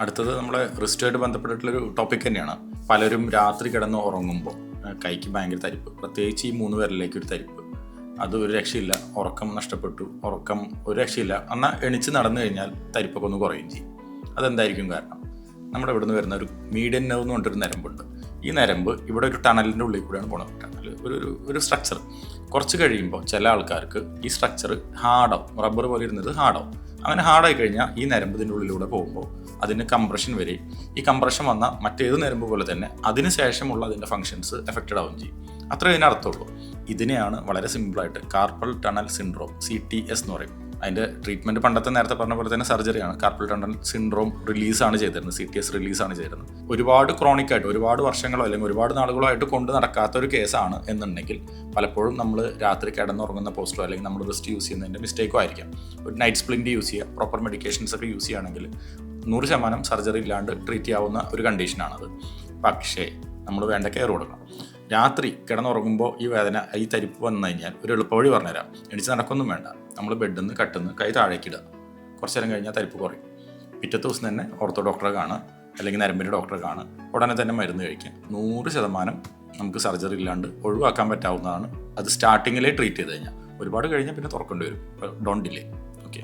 അടുത്തത് നമ്മുടെ റിസ്റ്റുമായിട്ട് ബന്ധപ്പെട്ടിട്ടുള്ളൊരു ടോപ്പിക് തന്നെയാണ്. പലരും രാത്രി കിടന്ന് ഉറങ്ങുമ്പോൾ കൈക്ക് ഭയങ്കര തരിപ്പ്, പ്രത്യേകിച്ച് ഈ 3 വിരലിലേക്ക് ഒരു തരിപ്പ്. അത് ഒരു രക്ഷയില്ല, ഉറക്കം നഷ്ടപ്പെട്ടു, ഉറക്കം ഒരു രക്ഷയില്ല. എന്നാൽ എണിച്ച് നടന്നു കഴിഞ്ഞാൽ തരിപ്പൊക്കെ ഒന്ന് കുറയുകയും ചെയ്യും. അതെന്തായിരിക്കും കാരണം? നമ്മുടെ ഇവിടെ നിന്ന് വരുന്ന ഒരു മീഡിയൻ നെർവ് എന്ന് പറഞ്ഞിട്ടൊരു നരമ്പുണ്ട്. ഈ നരമ്പ് ഇവിടെ ഒരു ടണലിൻ്റെ ഉള്ളിൽ കൂടെയാണ് പോകുന്നത്. ടണൽ ഒരു സ്ട്രക്ചർ. കുറച്ച് കഴിയുമ്പോൾ ചില ആൾക്കാർക്ക് ഈ സ്ട്രക്ചർ ഹാർഡാവും, റബ്ബർ പോലെ ഇരുന്നത് ഹാർഡാവും. അങ്ങനെ ഹാർഡായി കഴിഞ്ഞാൽ ഈ നരമ്പ് ഇതിൻ്റെ ഉള്ളിലൂടെ പോകുമ്പോൾ അതിന് കംപ്രഷൻ വരെ, ഈ കംപ്രഷൻ വന്ന മറ്റേത് നരമ്പ് പോലെ തന്നെ അതിന് ശേഷമുള്ള അതിൻ്റെ ഫങ്ഷൻസ് എഫക്റ്റഡ് ആവുകയും ചെയ്യും. അത്രേ ഇതിനർത്ഥമുള്ളൂ. ഇതിനെയാണ് വളരെ സിമ്പിളായിട്ട് കാർപ്പൽ ടണൽ സിൻഡ്രോം, CTS എന്ന് പറയും. അതിൻ്റെ ട്രീറ്റ്മെൻറ്റ് പണ്ടത്തെ നേരത്തെ പറഞ്ഞ പോലെ തന്നെ സർജറിയാണ്. കാർപ്പൽ ടണൽ സിൻഡ്രോം റിലീസാണ് ചെയ്തിരുന്നത്, CTS റിലീസാണ് ചെയ്തിരുന്നത്. ഒരുപാട് ക്രോണിക് ആയിട്ട് ഒരുപാട് വർഷങ്ങളോ അല്ലെങ്കിൽ ഒരുപാട് നാളുകളോ ആയിട്ട് കൊണ്ട് നടക്കാത്ത ഒരു കേസാണ് എന്നുണ്ടെങ്കിൽ പലപ്പോഴും നമ്മൾ രാത്രി കിടന്നുറങ്ങുന്ന പോസ്റ്റോ അല്ലെങ്കിൽ നമ്മൾ റിസ്റ്റ് യൂസ് ചെയ്യുന്നതിൻ്റെ മിസ്റ്റേക്കോ ആയിരിക്കാം. ഒരു നൈറ്റ് സ്പ്ലിൻറ്റ് യൂസ് ചെയ്യുക, പ്രോപ്പർ മെഡിക്കേഷൻസ് ഒക്കെ യൂസ് ചെയ്യുകയാണെങ്കിൽ 100% സർജറി ഇല്ലാണ്ട് ട്രീറ്റ് ചെയ്യാവുന്ന ഒരു കണ്ടീഷനാണത്. പക്ഷേ നമ്മൾ വേണ്ട കെയർ കൊടുക്കണം. രാത്രി കിടന്നുറങ്ങുമ്പോൾ ഈ വേദന, ഈ തരിപ്പ് വന്നു കഴിഞ്ഞാൽ ഒരു എളുപ്പവഴി പറഞ്ഞുതരാം. എണിച്ച് നടക്കൊന്നും വേണ്ട. നമ്മൾ ബെഡിൽ നിന്ന് കട്ടുന്ന് കൈ താഴേക്കിടുക. കുറച്ച് നേരം കഴിഞ്ഞാൽ തരിപ്പ് കുറയും. പിറ്റത്തെ ദിവസം തന്നെ ഓർത്തോ ഡോക്ടറെ കാണുക, അല്ലെങ്കിൽ നരമ്പിൻ്റെ ഡോക്ടറെ കാണുക. ഉടനെ തന്നെ മരുന്ന് കഴിക്കുക. 100% നമുക്ക് സർജറി ഇല്ലാണ്ട് ഒഴിവാക്കാൻ പറ്റാവുന്നതാണ്. അത് സ്റ്റാർട്ടിങ്ങിലേ ട്രീറ്റ് ചെയ്ത് കഴിഞ്ഞാൽ. ഒരുപാട് കഴിഞ്ഞാൽ പിന്നെ തുറക്കേണ്ടി വരും. Don't delay. ഓക്കെ.